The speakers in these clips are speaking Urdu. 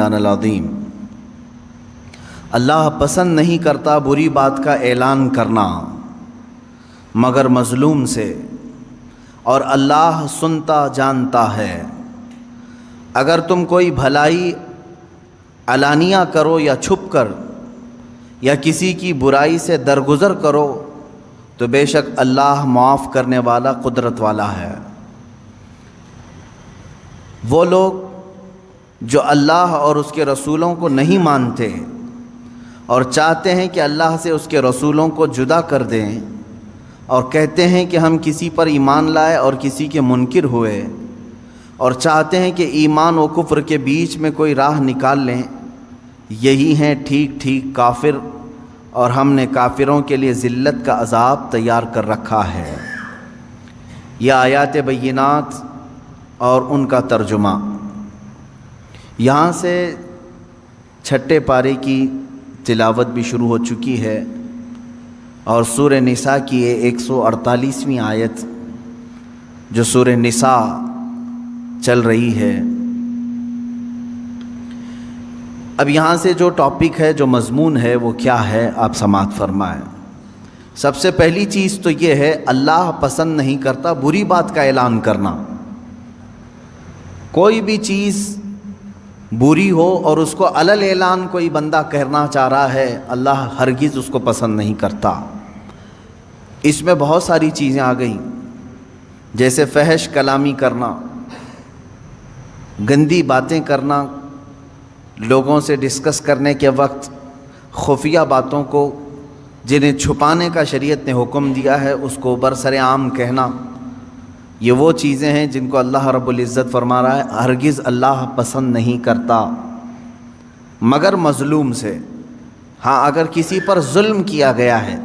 البہتان العظیم۔ اللہ پسند نہیں کرتا بری بات کا اعلان کرنا مگر مظلوم سے، اور اللہ سنتا جانتا ہے۔ اگر تم کوئی بھلائی علانیہ کرو یا چھپ کر یا کسی کی برائی سے درگزر کرو تو بے شک اللہ معاف کرنے والا قدرت والا ہے۔ وہ لوگ جو اللہ اور اس کے رسولوں کو نہیں مانتے اور چاہتے ہیں کہ اللہ سے اس کے رسولوں کو جدا کر دیں اور کہتے ہیں کہ ہم کسی پر ایمان لائے اور کسی کے منکر ہوئے اور چاہتے ہیں کہ ایمان و کفر کے بیچ میں کوئی راہ نکال لیں، یہی ہیں ٹھیک ٹھیک کافر، اور ہم نے کافروں کے لیے ذلت کا عذاب تیار کر رکھا ہے۔ یہ آیات بینات اور ان کا ترجمہ۔ یہاں سے چھٹے پارے کی تلاوت بھی شروع ہو چکی ہے، اور سورہ نساء کی یہ 148ویں آیت جو سورہ نساء چل رہی ہے۔ اب یہاں سے جو ٹاپک ہے، جو مضمون ہے، وہ کیا ہے آپ سماعت فرمائیں۔ سب سے پہلی چیز تو یہ ہے، اللہ پسند نہیں کرتا بری بات کا اعلان کرنا۔ کوئی بھی چیز بری ہو اور اس کو علل اعلان کوئی بندہ کہنا چاہ رہا ہے، اللہ ہرگز اس کو پسند نہیں کرتا۔ اس میں بہت ساری چیزیں آ گئیں، جیسے فحش کلامی کرنا، گندی باتیں کرنا، لوگوں سے ڈسکس کرنے کے وقت خفیہ باتوں کو جنہیں چھپانے کا شریعت نے حکم دیا ہے اس کو برسر عام کہنا، یہ وہ چیزیں ہیں جن کو اللہ رب العزت فرما رہا ہے ہرگز اللہ پسند نہیں کرتا مگر مظلوم سے۔ ہاں، اگر کسی پر ظلم کیا گیا ہے،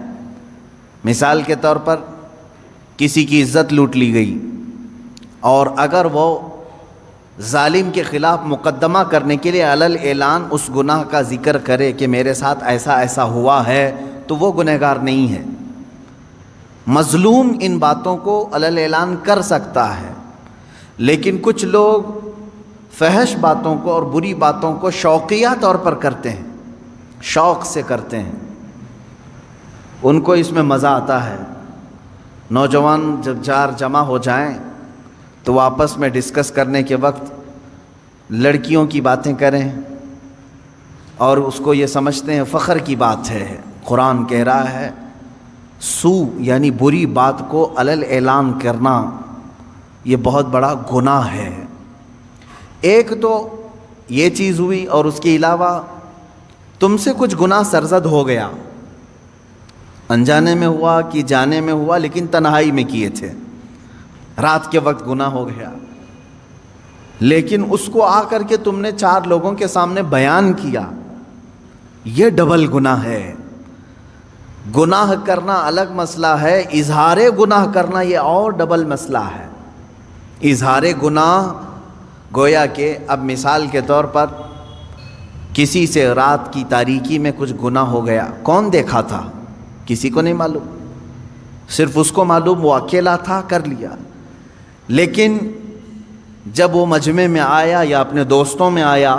مثال کے طور پر کسی کی عزت لوٹ لی گئی، اور اگر وہ ظالم کے خلاف مقدمہ کرنے کے لیے علل اعلان اس گناہ کا ذکر کرے کہ میرے ساتھ ایسا ایسا ہوا ہے، تو وہ گنہگار نہیں ہے۔ مظلوم ان باتوں کو علل اعلان کر سکتا ہے، لیکن کچھ لوگ فحش باتوں کو اور بری باتوں کو شوقیہ طور پر کرتے ہیں، شوق سے کرتے ہیں، ان کو اس میں مزہ آتا ہے۔ نوجوان جب چار جمع ہو جائیں تو آپس میں ڈسکس کرنے کے وقت لڑکیوں کی باتیں کریں اور اس کو یہ سمجھتے ہیں فخر کی بات ہے۔ قرآن کہہ رہا ہے سو یعنی بری بات کو علل اعلان کرنا یہ بہت بڑا گناہ ہے۔ ایک تو یہ چیز ہوئی، اور اس کے علاوہ تم سے کچھ گناہ سرزد ہو گیا، انجانے میں ہوا کہ جانے میں ہوا، لیکن تنہائی میں کیے تھے، رات کے وقت گناہ ہو گیا، لیکن اس کو آ کر کے تم نے 4 لوگوں کے سامنے بیان کیا، یہ ڈبل گناہ ہے۔ گناہ کرنا الگ مسئلہ ہے، اظہار گناہ کرنا یہ اور ڈبل مسئلہ ہے۔ اظہار گناہ گویا کہ اب مثال کے طور پر کسی سے رات کی تاریکی میں کچھ گناہ ہو گیا، کون دیکھا تھا؟ کسی کو نہیں معلوم، صرف اس کو معلوم، وہ اکیلا تھا، کر لیا۔ لیکن جب وہ مجمع میں آیا یا اپنے دوستوں میں آیا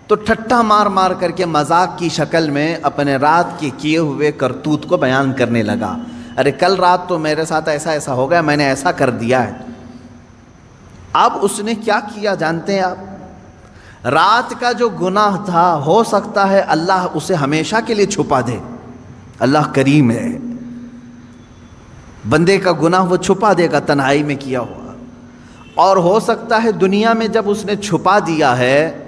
تو ٹھٹا مار مار کر کے مذاق کی شکل میں اپنے رات کے کیے ہوئے کرتوت کو بیان کرنے لگا، ارے کل رات تو میرے ساتھ ایسا ایسا ہو گیا، میں نے ایسا کر دیا ہے۔ اب اس نے کیا کیا جانتے ہیں آپ؟ رات کا جو گناہ تھا ہو سکتا ہے اللہ اسے ہمیشہ کے لیے چھپا دے، اللہ کریم ہے، بندے کا گناہ وہ چھپا دے گا تنہائی میں کیا ہوا، اور ہو سکتا ہے دنیا میں جب اس نے چھپا دیا ہے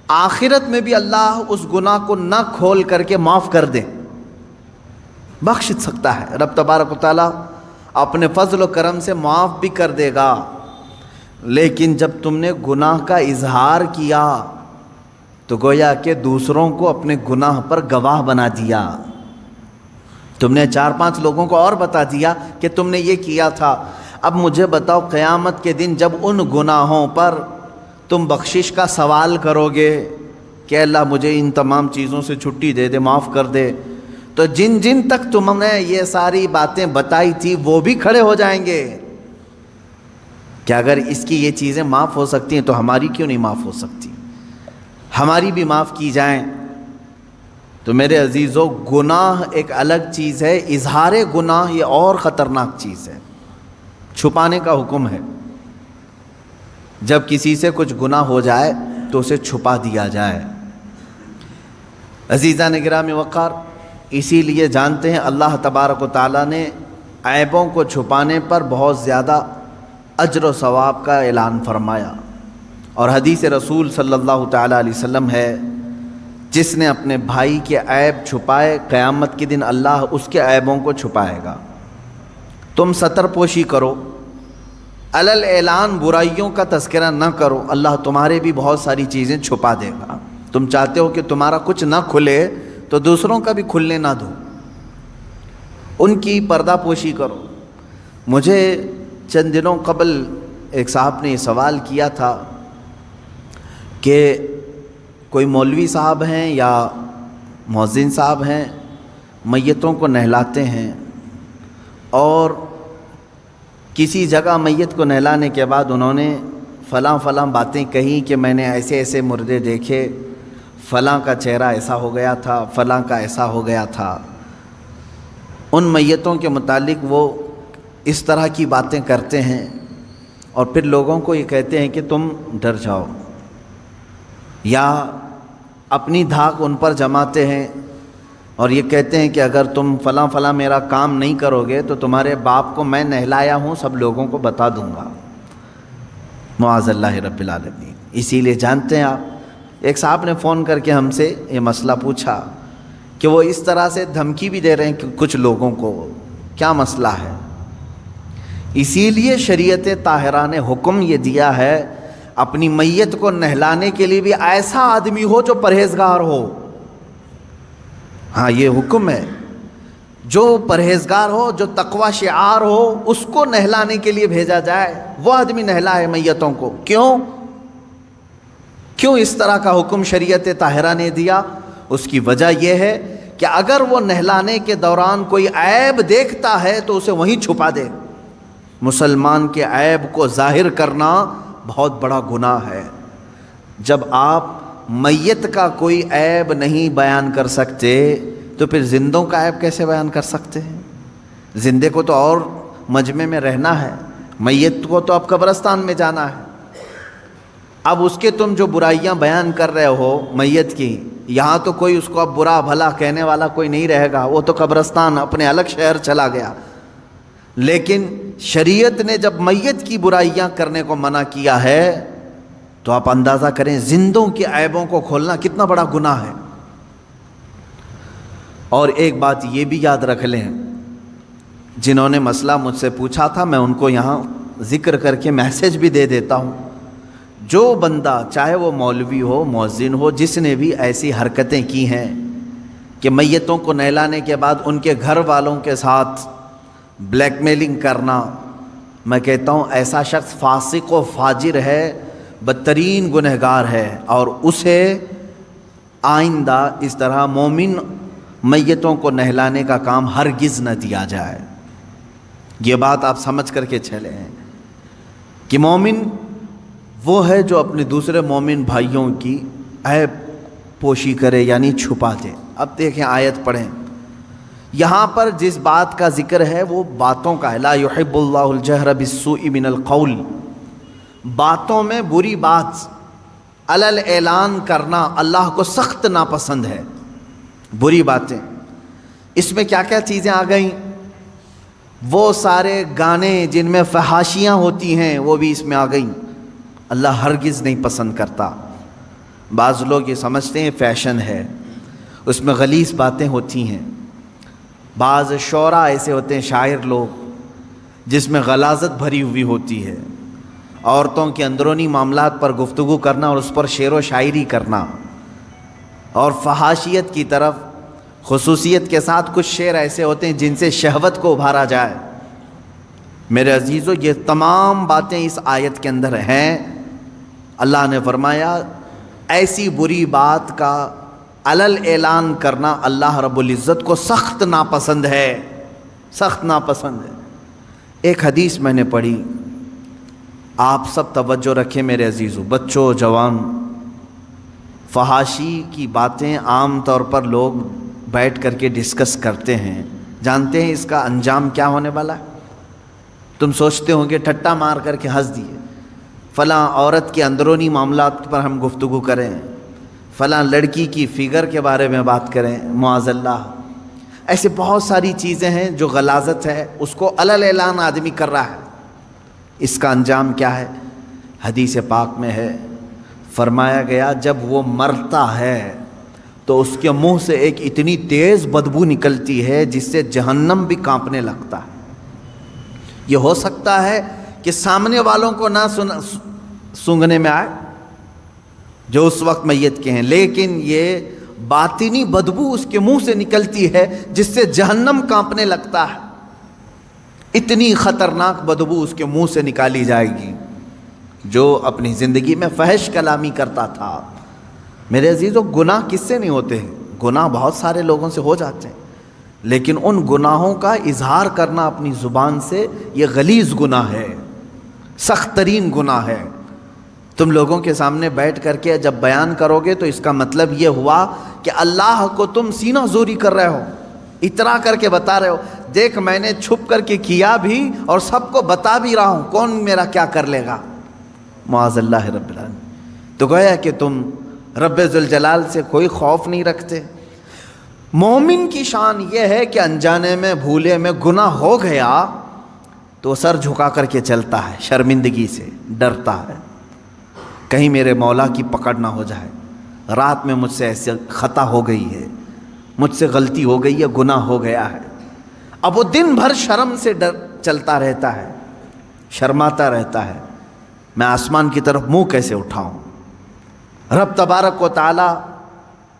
آخرت میں بھی اللہ اس گناہ کو نہ کھول کر کے معاف کر دے، بخش سکتا ہے۔ رب تبارک و تعالیٰ اپنے فضل و کرم سے معاف بھی کر دے گا، لیکن جب تم نے گناہ کا اظہار کیا تو گویا کہ دوسروں کو اپنے گناہ پر گواہ بنا دیا، تم نے 4-5 لوگوں کو اور بتا دیا کہ تم نے یہ کیا تھا۔ اب مجھے بتاؤ قیامت کے دن جب ان گناہوں پر تم بخشش کا سوال کرو گے کہ اللہ مجھے ان تمام چیزوں سے چھٹی دے دے، معاف کر دے، تو جن جن تک تم نے یہ ساری باتیں بتائی تھی وہ بھی کھڑے ہو جائیں گے کہ اگر اس کی یہ چیزیں معاف ہو سکتی ہیں تو ہماری کیوں نہیں معاف ہو سکتی؟ ہماری بھی معاف کی جائیں. تو میرے عزیزو، گناہ ایک الگ چیز ہے، اظہار گناہ یہ اور خطرناک چیز ہے. چھپانے کا حکم ہے. جب کسی سے کچھ گناہ ہو جائے تو اسے چھپا دیا جائے. عزیزان گرامی وقار، اسی لیے جانتے ہیں اللہ تبارک و تعالیٰ نے عیبوں کو چھپانے پر بہت زیادہ اجر و ثواب کا اعلان فرمایا. اور حدیث رسول صلی اللہ تعالیٰ علیہ وسلم ہے، جس نے اپنے بھائی کے عیب چھپائے قیامت کے دن اللہ اس کے عیبوں کو چھپائے گا. تم ستر پوشی کرو، علل اعلان برائیوں کا تذکرہ نہ کرو، اللہ تمہارے بھی بہت ساری چیزیں چھپا دے گا. تم چاہتے ہو کہ تمہارا کچھ نہ کھلے تو دوسروں کا بھی کھلنے نہ دو، ان کی پردہ پوشی کرو. مجھے چند دنوں قبل ایک صاحب نے یہ سوال کیا تھا کہ کوئی مولوی صاحب ہیں یا مؤذن صاحب ہیں، میتوں کو نہلاتے ہیں، اور کسی جگہ میت کو نہلانے کے بعد انہوں نے فلاں فلاں باتیں کہیں کہ میں نے ایسے ایسے مردے دیکھے، فلاں کا چہرہ ایسا ہو گیا تھا، فلاں کا ایسا ہو گیا تھا. ان میتوں کے متعلق وہ اس طرح کی باتیں کرتے ہیں، اور پھر لوگوں کو یہ کہتے ہیں کہ تم ڈر جاؤ، یا اپنی دھاک ان پر جماتے ہیں اور یہ کہتے ہیں کہ اگر تم فلاں فلاں میرا کام نہیں کرو گے تو تمہارے باپ کو میں نہلایا ہوں سب لوگوں کو بتا دوں گا. معاذ اللہ رب العالمین. اسی لیے جانتے ہیں آپ، ایک صاحب نے فون کر کے ہم سے یہ مسئلہ پوچھا کہ وہ اس طرح سے دھمکی بھی دے رہے ہیں کہ کچھ لوگوں کو، کیا مسئلہ ہے؟ اسی لیے شریعت طاہرہ نے حکم یہ دیا ہے اپنی میت کو نہلانے کے لیے بھی ایسا آدمی ہو جو پرہیزگار ہو. ہاں، یہ حکم ہے، جو پرہیزگار ہو، جو تقوی شعار ہو، اس کو نہلانے کے لیے بھیجا جائے، وہ آدمی نہلائے میتوں کو. کیوں اس طرح کا حکم شریعت طاہرہ نے دیا؟ اس کی وجہ یہ ہے کہ اگر وہ نہلانے کے دوران کوئی عیب دیکھتا ہے تو اسے وہیں چھپا دے. مسلمان کے عیب کو ظاہر کرنا بہت بڑا گناہ ہے. جب آپ میت کا کوئی عیب نہیں بیان کر سکتے تو پھر زندوں کا عیب کیسے بیان کر سکتے ہیں؟ زندے کو تو اور مجمع میں رہنا ہے، میت کو تو اب قبرستان میں جانا ہے. اب اس کے تم جو برائیاں بیان کر رہے ہو میت کی، یہاں تو کوئی اس کو اب برا بھلا کہنے والا کوئی نہیں رہے گا، وہ تو قبرستان اپنے الگ شہر چلا گیا. لیکن شریعت نے جب میت کی برائیاں کرنے کو منع کیا ہے تو آپ اندازہ کریں زندوں کے عیبوں کو کھولنا کتنا بڑا گناہ ہے. اور ایک بات یہ بھی یاد رکھ لیں، جنہوں نے مسئلہ مجھ سے پوچھا تھا میں ان کو یہاں ذکر کر کے میسج بھی دے دیتا ہوں. جو بندہ چاہے وہ مولوی ہو، مؤذن ہو، جس نے بھی ایسی حرکتیں کی ہیں کہ میتوں کو نہلانے کے بعد ان کے گھر والوں کے ساتھ بلیک میلنگ کرنا، میں کہتا ہوں ایسا شخص فاسق و فاجر ہے، بدترین گنہگار ہے، اور اسے آئندہ اس طرح مومن میتوں کو نہلانے کا کام ہرگز نہ دیا جائے. یہ بات آپ سمجھ کر کے چلے ہیں کہ مومن وہ ہے جو اپنے دوسرے مومن بھائیوں کی عیب پوشی کرے، یعنی چھپا دے. اب دیکھیں آیت پڑھیں، یہاں پر جس بات کا ذکر ہے وہ باتوں کا ہے. لا يحب اللہ الجہر بالسوء من القول، باتوں میں بری بات علل اعلان کرنا اللہ کو سخت ناپسند ہے. بری باتیں، اس میں کیا کیا چیزیں آ گئیں؟ وہ سارے گانے جن میں فحاشیاں ہوتی ہیں وہ بھی اس میں آ گئیں. اللہ ہرگز نہیں پسند کرتا. بعض لوگ یہ سمجھتے ہیں فیشن ہے، اس میں غلیظ باتیں ہوتی ہیں. بعض شعراء ایسے ہوتے ہیں، شاعر لوگ، جس میں غلاظت بھری ہوئی ہوتی ہے. عورتوں کے اندرونی معاملات پر گفتگو کرنا اور اس پر شعر و شاعری کرنا، اور فحاشیت کی طرف خصوصیت کے ساتھ کچھ شعر ایسے ہوتے ہیں جن سے شہوت کو ابھارا جائے. میرے عزیزو، یہ تمام باتیں اس آیت کے اندر ہیں. اللہ نے فرمایا ایسی بری بات کا علل اعلان کرنا اللہ رب العزت کو سخت ناپسند ہے، سخت ناپسند ہے. ایک حدیث میں نے پڑھی، آپ سب توجہ رکھیں میرے عزیزو، بچوں، جوان. فحاشی کی باتیں عام طور پر لوگ بیٹھ کر کے ڈسکس کرتے ہیں، جانتے ہیں اس کا انجام کیا ہونے والا ہے؟ تم سوچتے ہوں گے ٹھٹا مار کر کے ہنس دیے، فلاں عورت کے اندرونی معاملات پر ہم گفتگو کریں، فلاں لڑکی کی فگر کے بارے میں بات کریں، معاذ اللہ۔ ایسے بہت ساری چیزیں ہیں جو غلاظت ہے، اس کو علل اعلان آدمی کر رہا ہے۔ اس کا انجام کیا ہے؟ حدیث پاک میں ہے، فرمایا گیا جب وہ مرتا ہے تو اس کے منہ سے ایک اتنی تیز بدبو نکلتی ہے جس سے جہنم بھی کانپنے لگتا ہے۔ یہ ہو سکتا ہے کہ سامنے والوں کو نہ سونگھنے میں آئے جو اس وقت میت کے ہیں، لیکن یہ باطنی بدبو اس کے منہ سے نکلتی ہے جس سے جہنم کانپنے لگتا ہے۔ اتنی خطرناک بدبو اس کے منہ سے نکالی جائے گی۔ جو اپنی زندگی میں فحش کلامی کرتا تھا، میرے عزیزو، گناہ کس سے نہیں ہوتے ہیں؟ گناہ بہت سارے لوگوں سے ہو جاتے ہیں، لیکن ان گناہوں کا اظہار کرنا اپنی زبان سے یہ غلیظ گناہ ہے، سخت ترین گناہ ہے۔ تم لوگوں کے سامنے بیٹھ کر کے جب بیان کرو گے تو اس کا مطلب یہ ہوا کہ اللہ کو تم سینہ زوری کر رہے ہو، اترا کر کے بتا رہے ہو، دیکھ میں نے چھپ کر کے کیا بھی اور سب کو بتا بھی رہا ہوں، کون میرا کیا کر لے گا، معاذ اللہ رب العالمین۔ تو گویا کہ تم رب ذوالجلال سے کوئی خوف نہیں رکھتے۔ مومن کی شان یہ ہے کہ انجانے میں بھولے میں گناہ ہو گیا تو سر جھکا کر کے چلتا ہے، شرمندگی سے ڈرتا ہے، کہیں میرے مولا کی پکڑ نہ ہو جائے، رات میں مجھ سے ایسے خطا ہو گئی ہے، مجھ سے غلطی ہو گئی ہے، گناہ ہو گیا ہے۔ اب وہ دن بھر شرم سے چلتا رہتا ہے، شرماتا رہتا ہے، میں آسمان کی طرف منہ کیسے اٹھاؤں، رب تبارک و تعالی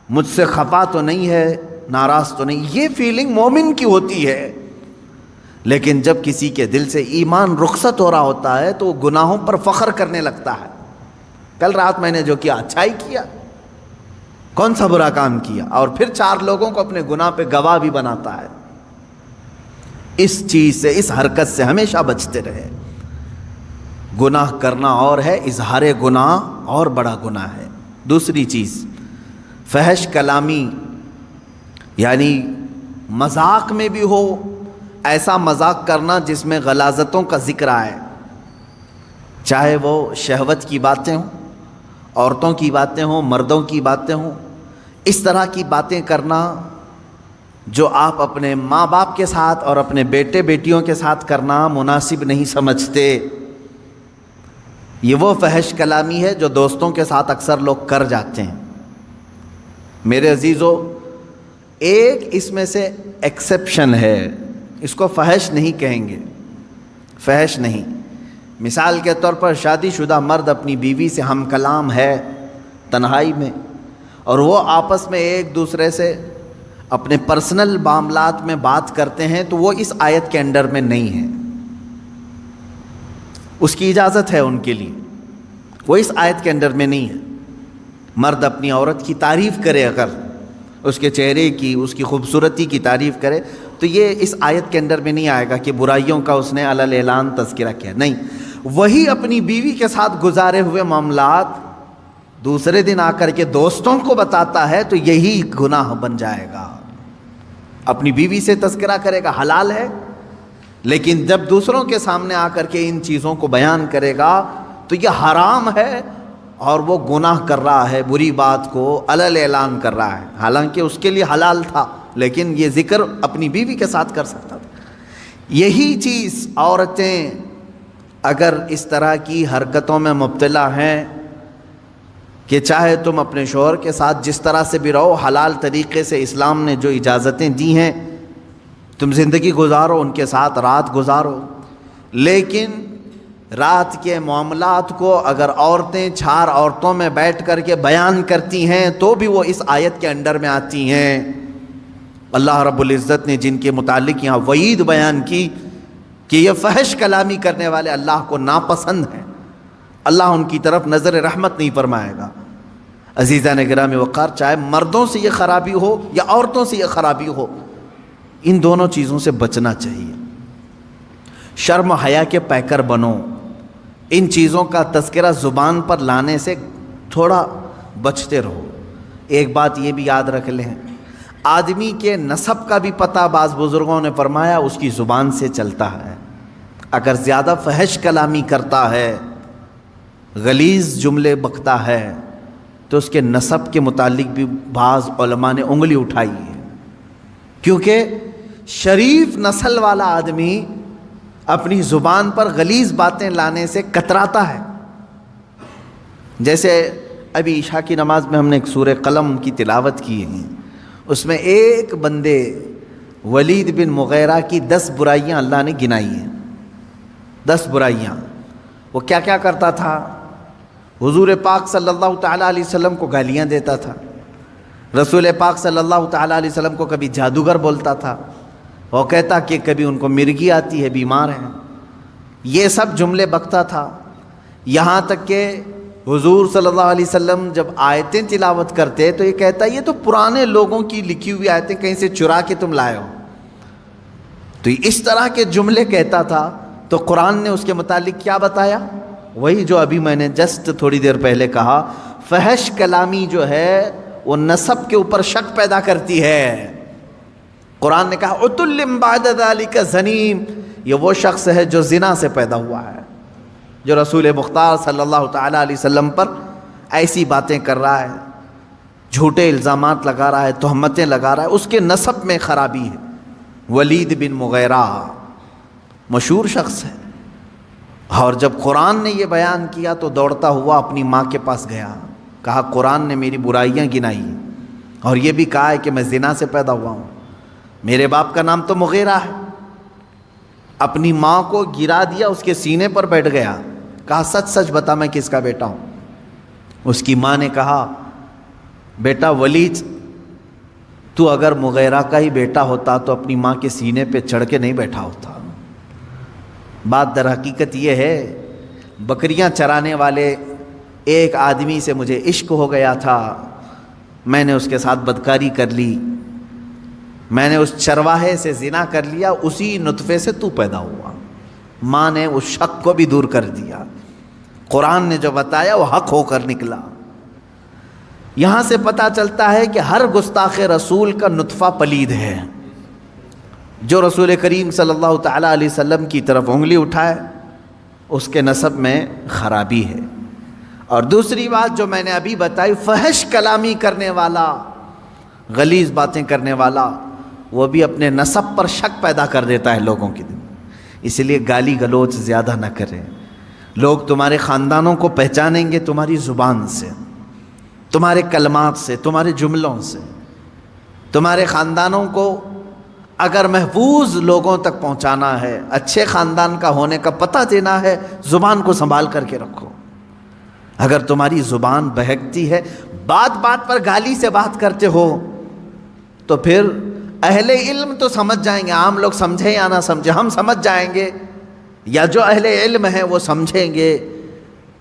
مجھ سے خفا تو نہیں ہے، ناراض تو نہیں، یہ فیلنگ مومن کی ہوتی ہے۔ لیکن جب کسی کے دل سے ایمان رخصت ہو رہا ہوتا ہے تو وہ گناہوں پر فخر کرنے لگتا ہے، کل رات میں نے جو کیا اچھا ہی کیا، کون سا برا کام کیا، اور پھر 4 لوگوں کو اپنے گناہ پہ گواہ بھی بناتا ہے۔ اس چیز سے، اس حرکت سے ہمیشہ بچتے رہے۔ گناہ کرنا اور ہے، اظہار گناہ اور بڑا گناہ ہے۔ دوسری چیز، فحش کلامی، یعنی مذاق میں بھی ہو، ایسا مذاق کرنا جس میں غلاظتوں کا ذکر آئے، چاہے وہ شہوت کی باتیں ہوں، عورتوں کی باتیں ہوں، مردوں کی باتیں ہوں، اس طرح کی باتیں کرنا جو آپ اپنے ماں باپ کے ساتھ اور اپنے بیٹے بیٹیوں کے ساتھ کرنا مناسب نہیں سمجھتے، یہ وہ فحش کلامی ہے جو دوستوں کے ساتھ اکثر لوگ کر جاتے ہیں۔ میرے عزیزو، ایک اس میں سے ایکسیپشن ہے، اس کو فحش نہیں کہیں گے، فحش نہیں۔ مثال کے طور پر شادی شدہ مرد اپنی بیوی سے ہم کلام ہے تنہائی میں، اور وہ آپس میں ایک دوسرے سے اپنے پرسنل معاملات میں بات کرتے ہیں، تو وہ اس آیت کے انڈر میں نہیں ہے، اس کی اجازت ہے ان کے لیے، وہ اس آیت کے انڈر میں نہیں ہے۔ مرد اپنی عورت کی تعریف کرے، اگر اس کے چہرے کی، اس کی خوبصورتی کی تعریف کرے، تو یہ اس آیت کے انڈر میں نہیں آئے گا کہ برائیوں کا اس نے علل اعلان تذکرہ کیا، نہیں۔ وہی اپنی بیوی کے ساتھ گزارے ہوئے معاملات دوسرے دن آ کر کے دوستوں کو بتاتا ہے تو یہی گناہ بن جائے گا۔ اپنی بیوی سے تذکرہ کرے گا، حلال ہے، لیکن جب دوسروں کے سامنے آ کر کے ان چیزوں کو بیان کرے گا تو یہ حرام ہے، اور وہ گناہ کر رہا ہے، بری بات کو علل اعلان کر رہا ہے، حالانکہ اس کے لیے حلال تھا، لیکن یہ ذکر اپنی بیوی کے ساتھ کر سکتا تھا۔ یہی چیز عورتیں اگر اس طرح کی حرکتوں میں مبتلا ہیں کہ چاہے تم اپنے شوہر کے ساتھ جس طرح سے بھی رہو، حلال طریقے سے اسلام نے جو اجازتیں دی ہیں تم زندگی گزارو، ان کے ساتھ رات گزارو، لیکن رات کے معاملات کو اگر عورتیں 4 عورتوں میں بیٹھ کر کے بیان کرتی ہیں تو بھی وہ اس آیت کے انڈر میں آتی ہیں۔ اللہ رب العزت نے جن کے متعلق یہاں وعید بیان کی کہ یہ فحش کلامی کرنے والے اللہ کو ناپسند ہیں، اللہ ان کی طرف نظر رحمت نہیں فرمائے گا۔ عزیزان گرامی وقار، چاہے مردوں سے یہ خرابی ہو یا عورتوں سے یہ خرابی ہو، ان دونوں چیزوں سے بچنا چاہیے۔ شرم حیا کے پیکر بنو، ان چیزوں کا تذکرہ زبان پر لانے سے تھوڑا بچتے رہو۔ ایک بات یہ بھی یاد رکھ لیں، آدمی کے نسب کا بھی پتہ بعض بزرگوں نے فرمایا اس کی زبان سے چلتا ہے۔ اگر زیادہ فحش کلامی کرتا ہے، غلیظ جملے بکتا ہے، تو اس کے نسب کے متعلق بھی بعض علماء نے انگلی اٹھائی ہے، کیونکہ شریف نسل والا آدمی اپنی زبان پر غلیظ باتیں لانے سے کتراتا ہے۔ جیسے ابھی عشاء کی نماز میں ہم نے ایک سورہ قلم کی تلاوت کی ہے، اس میں ایک بندے ولید بن مغیرہ کی 10 برائیاں اللہ نے گنائی ہیں، 10 برائیاں۔ وہ کیا کیا کرتا تھا؟ حضور پاک صلی اللہ تعالیٰ علیہ وسلم کو گالیاں دیتا تھا، رسول پاک صلی اللہ تعالیٰ علیہ وسلم کو کبھی جادوگر بولتا تھا، وہ کہتا کہ کبھی ان کو مرگی آتی ہے، بیمار ہیں، یہ سب جملے بکتا تھا۔ یہاں تک کہ حضور صلی اللہ علیہ وسلم جب آیتیں تلاوت کرتے تو یہ کہتا یہ تو پرانے لوگوں کی لکھی ہوئی آیتیں کہیں سے چرا کے تم لائے ہو، تو اس طرح کے جملے کہتا تھا۔ تو قرآن نے اس کے متعلق کیا بتایا؟ وہی جو ابھی میں نے جسٹ تھوڑی دیر پہلے کہا، فحش کلامی جو ہے وہ نسب کے اوپر شک پیدا کرتی ہے۔ قرآن نے کہا عتل بعد ذلک زنیم، یہ وہ شخص ہے جو زنا سے پیدا ہوا ہے، جو رسول مختار صلی اللہ تعالیٰ علیہ وسلم پر ایسی باتیں کر رہا ہے، جھوٹے الزامات لگا رہا ہے، تہمتیں لگا رہا ہے، اس کے نسب میں خرابی ہے۔ ولید بن مغیرہ مشہور شخص ہے، اور جب قرآن نے یہ بیان کیا تو دوڑتا ہوا اپنی ماں کے پاس گیا، کہا قرآن نے میری برائیاں گنائی اور یہ بھی کہا ہے کہ میں زنا سے پیدا ہوا ہوں، میرے باپ کا نام تو مغیرہ ہے۔ اپنی ماں کو گرا دیا، اس کے سینے پر بیٹھ گیا، کہا سچ سچ بتا میں کس کا بیٹا ہوں۔ اس کی ماں نے کہا بیٹا ولید، تو اگر مغیرہ کا ہی بیٹا ہوتا تو اپنی ماں کے سینے پہ چڑھ کے نہیں بیٹھا ہوتا۔ بات در حقیقت یہ ہے، بکریاں چرانے والے ایک آدمی سے مجھے عشق ہو گیا تھا، میں نے اس کے ساتھ بدکاری کر لی، میں نے اس چرواہے سے زنا کر لیا، اسی نطفے سے تو پیدا ہوا۔ ماں نے اس شک کو بھی دور کر دیا، قرآن نے جو بتایا وہ حق ہو کر نکلا۔ یہاں سے پتہ چلتا ہے کہ ہر گستاخ رسول کا نطفہ پلید ہے، جو رسول کریم صلی اللہ تعالیٰ علیہ وسلم کی طرف انگلی اٹھائے اس کے نسب میں خرابی ہے۔ اور دوسری بات جو میں نے ابھی بتائی، فحش کلامی کرنے والا، غلیظ باتیں کرنے والا، وہ بھی اپنے نسب پر شک پیدا کر دیتا ہے لوگوں کے دل، اس لیے گالی گلوچ زیادہ نہ کریں۔ لوگ تمہارے خاندانوں کو پہچانیں گے تمہاری زبان سے، تمہارے کلمات سے، تمہارے جملوں سے۔ تمہارے خاندانوں کو اگر محفوظ لوگوں تک پہنچانا ہے، اچھے خاندان کا ہونے کا پتہ دینا ہے، زبان کو سنبھال کر کے رکھو۔ اگر تمہاری زبان بہکتی ہے، بات بات پر گالی سے بات کرتے ہو، تو پھر اہل علم تو سمجھ جائیں گے، عام لوگ سمجھے یا نہ سمجھے، ہم سمجھ جائیں گے، یا جو اہل علم ہیں وہ سمجھیں گے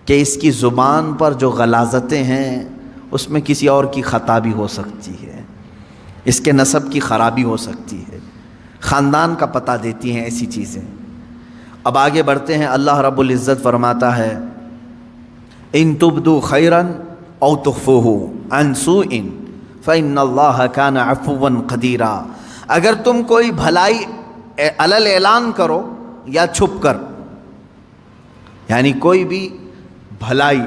کہ اس کی زبان پر جو غلاظتیں ہیں اس میں کسی اور کی خطا بھی ہو سکتی ہے، اس کے نسب کی خرابی ہو سکتی ہے، خاندان کا پتہ دیتی ہیں ایسی چیزیں۔ اب آگے بڑھتے ہیں، اللہ رب العزت فرماتا ہے ان تبدو خیرا او تخفوہ عن سوء فإن اللہ کان عفوا قدیرا، اگر تم کوئی بھلائی علل اعلان کرو یا چھپ کر، یعنی کوئی بھی بھلائی،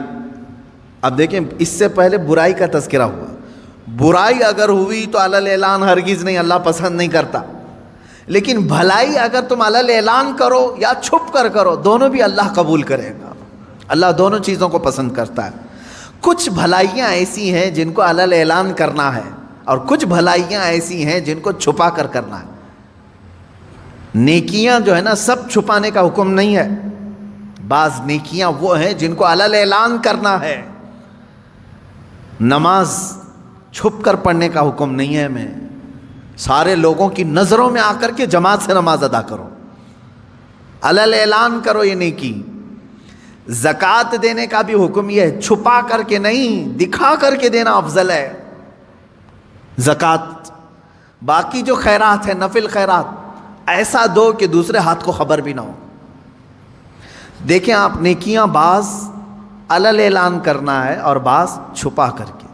اب دیکھیں اس سے پہلے برائی کا تذکرہ ہوا، برائی اگر ہوئی تو علل اعلان ہرگز نہیں، اللہ پسند نہیں کرتا، لیکن بھلائی اگر تم علل اعلان کرو یا چھپ کر کرو، دونوں بھی اللہ قبول کرے گا، اللہ دونوں چیزوں کو پسند کرتا ہے۔ کچھ بھلائیاں ایسی ہیں جن کو علل اعلان کرنا ہے، اور کچھ بھلائیاں ایسی ہیں جن کو چھپا کر کرنا ہے۔ نیکیاں جو ہے نا سب چھپانے کا حکم نہیں ہے، بعض نیکیاں وہ ہیں جن کو علل اعلان کرنا ہے۔ نماز چھپ کر پڑھنے کا حکم نہیں ہے، میں سارے لوگوں کی نظروں میں آ کر کے جماعت سے نماز ادا کرو، علل اعلان کرو یہ نیکی۔ زکوٰۃ دینے کا بھی حکم یہ ہے، چھپا کر کے نہیں، دکھا کر کے دینا افضل ہے زکوٰۃ۔ باقی جو خیرات ہے، نفل خیرات، ایسا دو کہ دوسرے ہاتھ کو خبر بھی نہ ہو۔ دیکھیں آپ، نیکیاں بعض علل اعلان کرنا ہے اور بعض چھپا کر کے۔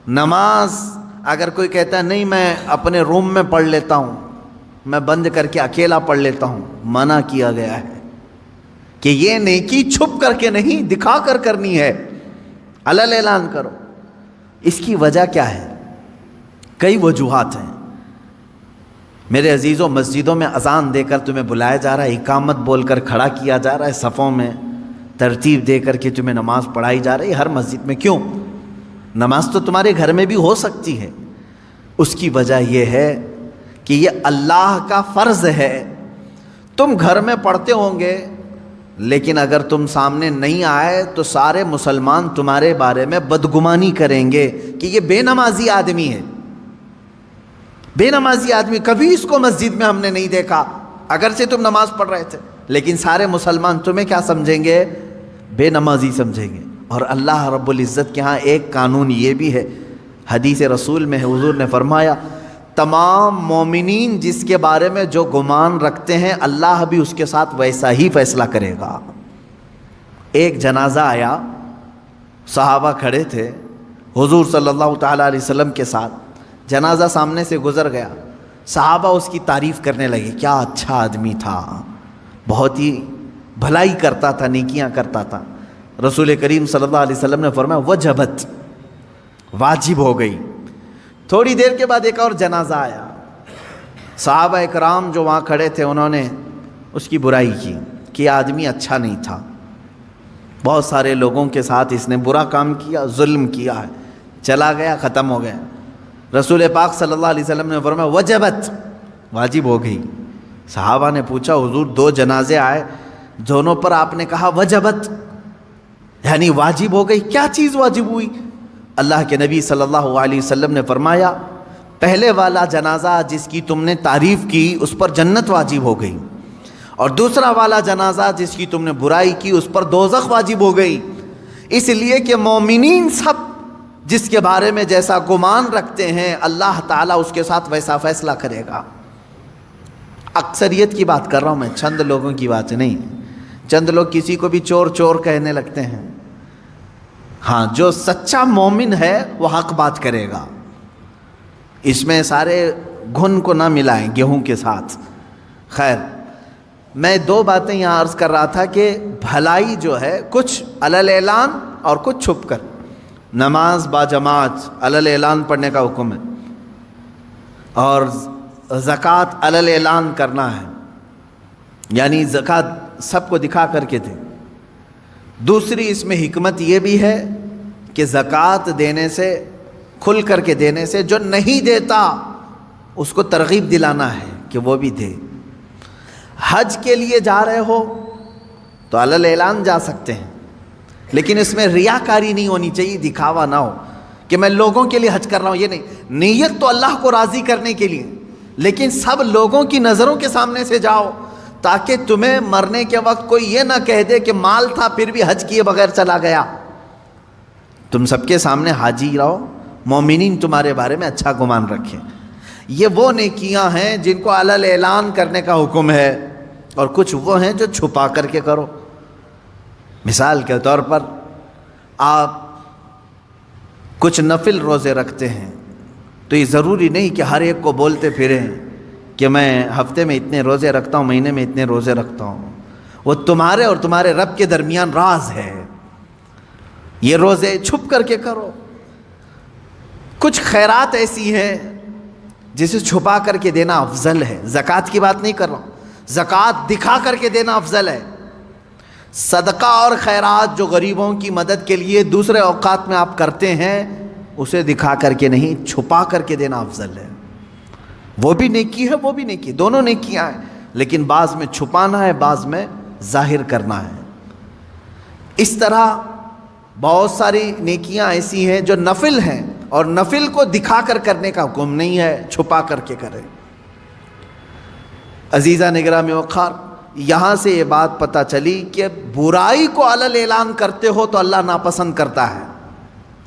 نماز اگر کوئی کہتا ہے نہیں میں اپنے روم میں پڑھ لیتا ہوں، میں بند کر کے اکیلا پڑھ لیتا ہوں، منع کیا گیا ہے کہ یہ نیکی چھپ کر کے نہیں، دکھا کر کرنی ہے، علل اعلان کرو۔ اس کی وجہ کیا ہے؟ کئی وجوہات ہیں میرے عزیزوں۔ مسجدوں میں اذان دے کر تمہیں بلایا جا رہا ہے، اقامت بول کر کھڑا کیا جا رہا ہے، صفوں میں ترتیب دے کر کے تمہیں نماز پڑھائی جا رہی ہے ہر مسجد میں۔ کیوں؟ نماز تو تمہارے گھر میں بھی ہو سکتی ہے۔ اس کی وجہ یہ ہے کہ یہ اللہ کا فرض ہے۔ تم گھر میں پڑھتے ہوں گے، لیکن اگر تم سامنے نہیں آئے تو سارے مسلمان تمہارے بارے میں بدگمانی کریں گے کہ یہ بے نمازی آدمی ہے، بے نمازی آدمی، کبھی اس کو مسجد میں ہم نے نہیں دیکھا، اگرچہ تم نماز پڑھ رہے تھے، لیکن سارے مسلمان تمہیں کیا سمجھیں گے؟ بے نمازی سمجھیں گے۔ اور اللہ رب العزت کے ہاں ایک قانون یہ بھی ہے، حدیث رسول میں ہے، حضور نے فرمایا تمام مومنین جس کے بارے میں جو گمان رکھتے ہیں اللہ بھی اس کے ساتھ ویسا ہی فیصلہ کرے گا۔ ایک جنازہ آیا، صحابہ کھڑے تھے حضور صلی اللہ تعالیٰ علیہ وسلم کے ساتھ، جنازہ سامنے سے گزر گیا، صحابہ اس کی تعریف کرنے لگے، کیا اچھا آدمی تھا، بہت ہی بھلائی کرتا تھا، نیکیاں کرتا تھا۔ رسول کریم صلی اللہ علیہ وسلم نے فرمایا وجبت، واجب ہو گئی۔ تھوڑی دیر کے بعد ایک اور جنازہ آیا، صحابہ اکرام جو وہاں کھڑے تھے انہوں نے اس کی برائی کی کہ یہ آدمی اچھا نہیں تھا، بہت سارے لوگوں کے ساتھ اس نے برا کام کیا، ظلم کیا ہے، چلا گیا، ختم ہو گیا۔ رسول پاک صلی اللہ علیہ وسلم نے فرمایا وجبت، واجب ہو گئی۔ صحابہ نے پوچھا حضور دو جنازے آئے، دونوں پر آپ نے کہا وجبت، یعنی واجب ہو گئی، کیا چیز واجب ہوئی؟ اللہ کے نبی صلی اللہ علیہ وسلم نے فرمایا پہلے والا جنازہ جس کی تم نے تعریف کی اس پر جنت واجب ہو گئی، اور دوسرا والا جنازہ جس کی تم نے برائی کی اس پر دوزخ واجب ہو گئی، اس لیے کہ مومنین سب جس کے بارے میں جیسا گمان رکھتے ہیں اللہ تعالیٰ اس کے ساتھ ویسا فیصلہ کرے گا۔ اکثریت کی بات کر رہا ہوں میں، چند لوگوں کی بات نہیں۔ چند لوگ کسی کو بھی چور چور کہنے لگتے ہیں، ہاں جو سچا مومن ہے وہ حق بات کرے گا، اس میں سارے گھن کو نہ ملائیں گیہوں کے ساتھ۔ خیر، میں دو باتیں یہاں عرض کر رہا تھا کہ بھلائی جو ہے کچھ علل اعلان اور کچھ چھپ کر۔ نماز با جماعت علل اعلان پڑھنے کا حکم ہے، اور زکوٰۃ علل اعلان کرنا ہے، یعنی زکوٰۃ سب کو دکھا کر کے دے۔ دوسری اس میں حکمت یہ بھی ہے کہ زکوٰۃ دینے سے، کھل کر کے دینے سے، جو نہیں دیتا اس کو ترغیب دلانا ہے کہ وہ بھی دے۔ حج کے لیے جا رہے ہو تو علل اعلان جا سکتے ہیں، لیکن اس میں ریاکاری نہیں ہونی چاہیے، دکھاوا نہ ہو کہ میں لوگوں کے لیے حج کر رہا ہوں، یہ نہیں۔ نیت تو اللہ کو راضی کرنے کے لیے، لیکن سب لوگوں کی نظروں کے سامنے سے جاؤ تاکہ تمہیں مرنے کے وقت کوئی یہ نہ کہہ دے کہ مال تھا پھر بھی حج کیے بغیر چلا گیا۔ تم سب کے سامنے حاجی رہو، مومنین تمہارے بارے میں اچھا گمان رکھیں۔ یہ وہ نیکیاں ہیں جن کو علل اعلان کرنے کا حکم ہے، اور کچھ وہ ہیں جو چھپا کر کے کرو۔ مثال کے طور پر آپ کچھ نفل روزے رکھتے ہیں تو یہ ضروری نہیں کہ ہر ایک کو بولتے پھریں کہ میں ہفتے میں اتنے روزے رکھتا ہوں، مہینے میں اتنے روزے رکھتا ہوں۔ وہ تمہارے اور تمہارے رب کے درمیان راز ہے، یہ روزے چھپ کر کے کرو۔ کچھ خیرات ایسی ہیں جسے چھپا کر کے دینا افضل ہے، زکوٰۃ کی بات نہیں کر رہا ہوں، زکوٰۃ دکھا کر کے دینا افضل ہے۔ صدقہ اور خیرات جو غریبوں کی مدد کے لیے دوسرے اوقات میں آپ کرتے ہیں اسے دکھا کر کے نہیں، چھپا کر کے دینا افضل ہے۔ وہ بھی نیکی ہے، وہ بھی نیکی، دونوں نیکیاں ہیں، لیکن بعض میں چھپانا ہے، بعض میں ظاہر کرنا ہے۔ اس طرح بہت ساری نیکیاں ایسی ہیں جو نفل ہیں، اور نفل کو دکھا کر کرنے کا حکم نہیں ہے، چھپا کر کے کریں۔ عزیزہ نگرامی وقار، یہاں سے یہ بات پتہ چلی کہ برائی کو علل اعلان کرتے ہو تو اللہ ناپسند کرتا ہے۔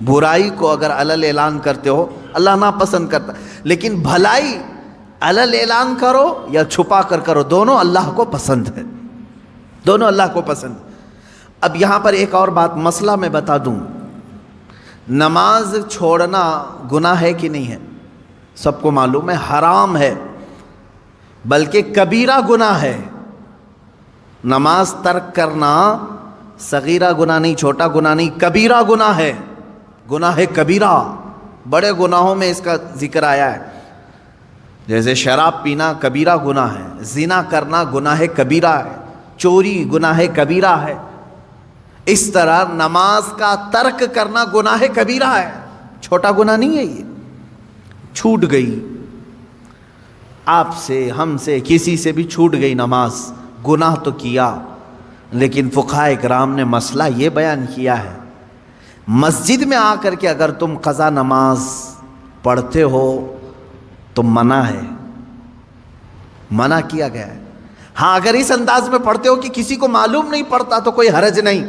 برائی کو اگر علل اعلان کرتے ہو اللہ ناپسند کرتا ہے، لیکن بھلائی علل اعلان کرو یا چھپا کر کرو، دونوں اللہ کو پسند ہے، دونوں اللہ کو پسند۔ اب یہاں پر ایک اور بات مسئلہ میں بتا دوں، نماز چھوڑنا گناہ ہے کہ نہیں ہے؟ سب کو معلوم ہے حرام ہے، بلکہ کبیرہ گناہ ہے۔ نماز ترک کرنا صغیرہ گناہ نہیں، چھوٹا گناہ نہیں، کبیرہ گناہ ہے، گناہ ہے کبیرہ۔ بڑے گناہوں میں اس کا ذکر آیا ہے، جیسے شراب پینا کبیرہ گناہ ہے، زنا کرنا گناہ کبیرہ ہے، چوری گناہ کبیرہ ہے۔ اس طرح نماز کا ترک کرنا گناہ کبیرہ ہے، چھوٹا گناہ نہیں ہے۔ یہ چھوٹ گئی آپ سے، ہم سے، کسی سے بھی چھوٹ گئی نماز، گناہ تو کیا، لیکن فقہاء کرام نے مسئلہ یہ بیان کیا ہے، مسجد میں آ کر کے اگر تم قضا نماز پڑھتے ہو تو منع ہے، منع کیا گیا ہے۔ ہاں اگر اس انداز میں پڑھتے ہو کہ کسی کو معلوم نہیں پڑتا تو کوئی حرج نہیں۔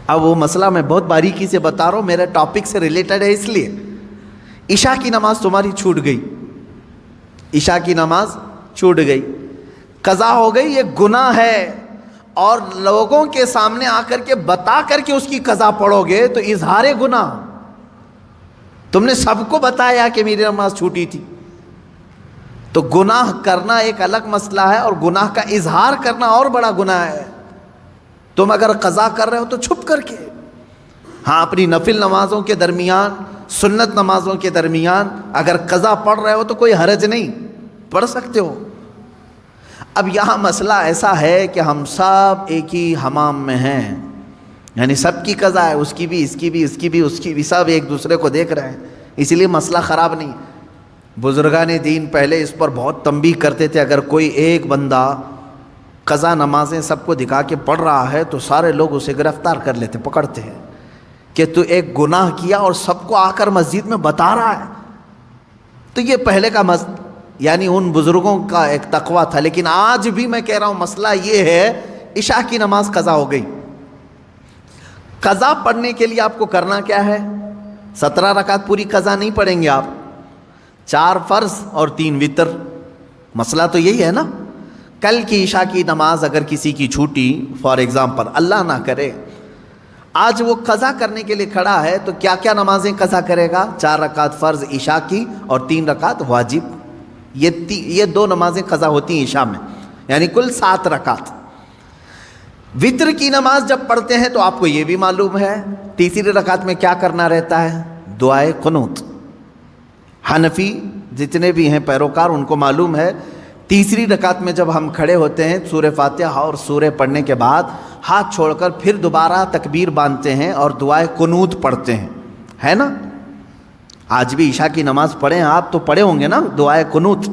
اب وہ مسئلہ میں بہت باریکی سے بتا رہا ہوں، میرے ٹاپک سے ریلیٹڈ ہے، اس لیے عشاء کی نماز تمہاری چھوٹ گئی، عشاء کی نماز چھوٹ گئی، قضا ہو گئی، یہ گناہ ہے، اور لوگوں کے سامنے آ کر کے بتا کر کے اس کی قضا پڑھو گے تو اظہار گناہ۔ تم نے سب کو بتایا کہ میری نماز چھوٹی تھی، تو گناہ کرنا ایک الگ مسئلہ ہے، اور گناہ کا اظہار کرنا اور بڑا گناہ ہے۔ تم اگر قضا کر رہے ہو تو چھپ کر کے، ہاں اپنی نفل نمازوں کے درمیان، سنت نمازوں کے درمیان اگر قضا پڑھ رہے ہو تو کوئی حرج نہیں، پڑھ سکتے ہو۔ اب یہاں مسئلہ ایسا ہے کہ ہم سب ایک ہی حمام میں ہیں، یعنی سب کی قضا ہے، اس کی بھی، اس کی بھی، اس کی بھی، اس کی بھی، سب ایک دوسرے کو دیکھ رہے ہیں، اس لیے مسئلہ خراب نہیں۔ بزرگان دین پہلے اس پر بہت تنبیہ کرتے تھے، اگر کوئی ایک بندہ قضا نمازیں سب کو دکھا کے پڑھ رہا ہے تو سارے لوگ اسے گرفتار کر لیتے، پکڑتے ہیں کہ تو ایک گناہ کیا اور سب کو آ کر مسجد میں بتا رہا ہے۔ تو یہ پہلے کا یعنی ان بزرگوں کا ایک تقویٰ تھا، لیکن آج بھی میں کہہ رہا ہوں مسئلہ یہ ہے، عشاء کی نماز قضا ہو گئی، قضا پڑھنے کے لیے آپ کو کرنا کیا ہے؟ 17 رکعت پوری قضا نہیں پڑھیں گے آپ، 4 فرض اور 3 وتر۔ مسئلہ تو یہی ہے نا، کل کی عشاء کی نماز اگر کسی کی چھوٹی، فار ایگزامپل اللہ نہ کرے آج وہ قضا کرنے کے لیے کھڑا ہے، تو کیا کیا نمازیں قضا کرے گا؟ 4 رکعت فرض عشاء کی اور 3 رکعت واجب، یہ 2 نمازیں قضا ہوتی ہیں عشاء میں، یعنی کل 7 رکعت۔ وتر کی نماز جب پڑھتے ہیں تو آپ کو یہ بھی معلوم ہے تیسری رکعت میں کیا کرنا رہتا ہے؟ دعائے قنوت۔ حنفی جتنے بھی ہیں پیروکار ان کو معلوم ہے، تیسری رکعت میں جب ہم کھڑے ہوتے ہیں سورہ فاتحہ اور سورہ پڑھنے کے بعد ہاتھ چھوڑ کر پھر دوبارہ تکبیر باندھتے ہیں اور دعائے قنوت پڑھتے ہیں، ہے نا؟ آج بھی عشاء کی نماز پڑھیں آپ تو پڑھے ہوں گے نا دعائے قنوت۔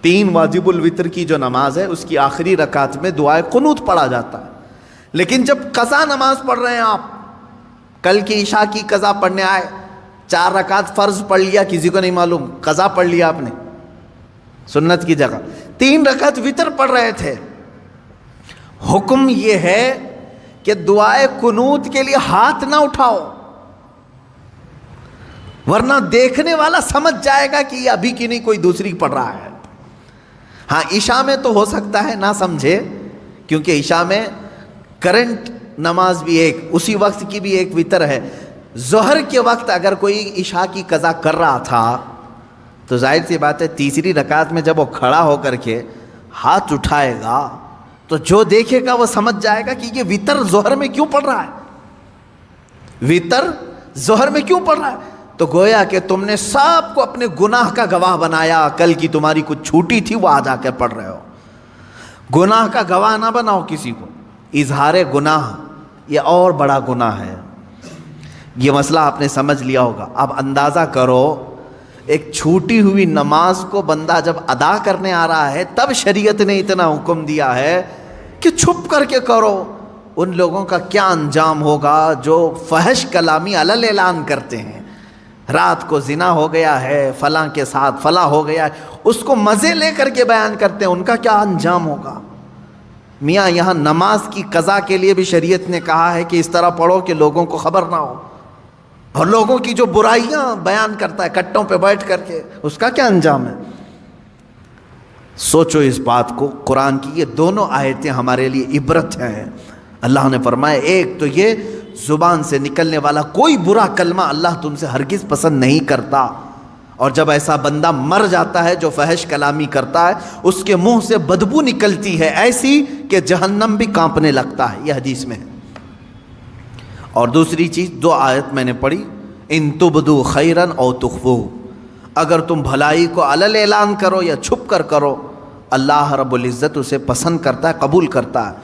3 واجب الوتر کی جو نماز ہے اس کی آخری رکعت میں دعائے قنوت پڑھا جاتا ہے۔ لیکن جب قضا نماز پڑھ رہے ہیں آپ، کل کی عشاء کی قضا پڑھنے آئے، 4 رکعت فرض پڑھ لیا، کسی کو نہیں معلوم، قضا پڑھ لیا آپ نے سنت کی جگہ، 3 رکعت وتر پڑھ رہے تھے، حکم یہ ہے کہ دعائے قنوت کے لیے ہاتھ نہ اٹھاؤ، ورنہ دیکھنے والا سمجھ جائے گا کہ یہ ابھی کی نہیں کوئی دوسری پڑھ رہا ہے۔ ہاں عشاء میں تو ہو سکتا ہے نہ سمجھے، کیونکہ عشاء میں کرنٹ نماز بھی ایک، اسی وقت کی بھی ایک وتر ہے۔ ظہر کے وقت اگر کوئی عشاء کی قضا کر رہا تھا تو ظاہر سی بات ہے تیسری رکعت میں جب وہ کھڑا ہو کر کے ہاتھ اٹھائے گا تو جو دیکھے گا وہ سمجھ جائے گا کہ یہ وتر ظہر میں کیوں پڑھ رہا ہے، وتر ظہر میں کیوں پڑھ رہا ہے۔ تو گویا کہ تم نے سب کو اپنے گناہ کا گواہ بنایا، کل کی تمہاری کچھ چھوٹی تھی وہ آج آ کر پڑھ رہے ہو۔ گناہ کا گواہ نہ بناؤ کسی کو، اظہار گناہ یہ اور بڑا گناہ ہے۔ یہ مسئلہ آپ نے سمجھ لیا ہوگا۔ اب اندازہ کرو ایک چھوٹی ہوئی نماز کو بندہ جب ادا کرنے آ رہا ہے تب شریعت نے اتنا حکم دیا ہے کہ چھپ کر کے کرو، ان لوگوں کا کیا انجام ہوگا جو فحش کلامی علل اعلان کرتے ہیں، رات کو زنا ہو گیا ہے فلاں کے ساتھ، فلاں ہو گیا ہے، اس کو مزے لے کر کے بیان کرتے ہیں، ان کا کیا انجام ہوگا۔ میاں یہاں نماز کی قضا کے لیے بھی شریعت نے کہا ہے کہ اس طرح پڑھو کہ لوگوں کو خبر نہ ہو، اور لوگوں کی جو برائیاں بیان کرتا ہے کٹوں پہ بیٹھ کر کے، اس کا کیا انجام ہے۔ سوچو اس بات کو، قرآن کی یہ دونوں آیتیں ہمارے لیے عبرت ہیں۔ اللہ نے فرمایا ایک تو یہ زبان سے نکلنے والا کوئی برا کلمہ اللہ تم سے ہرگز پسند نہیں کرتا. اور جب ایسا بندہ مر جاتا ہے جو فحش کلامی کرتا ہے، اس کے منہ سے بدبو نکلتی ہے ایسی کہ جہنم بھی کانپنے لگتا ہے. یہ حدیث میں ہے. اور دوسری چیز، 2 آیت میں نے پڑھی، ان تبدو خیرا او تخفو، اگر تم بھلائی کو علل اعلان کرو یا چھپ کر کرو، اللہ رب العزت اسے پسند کرتا ہے، قبول کرتا ہے.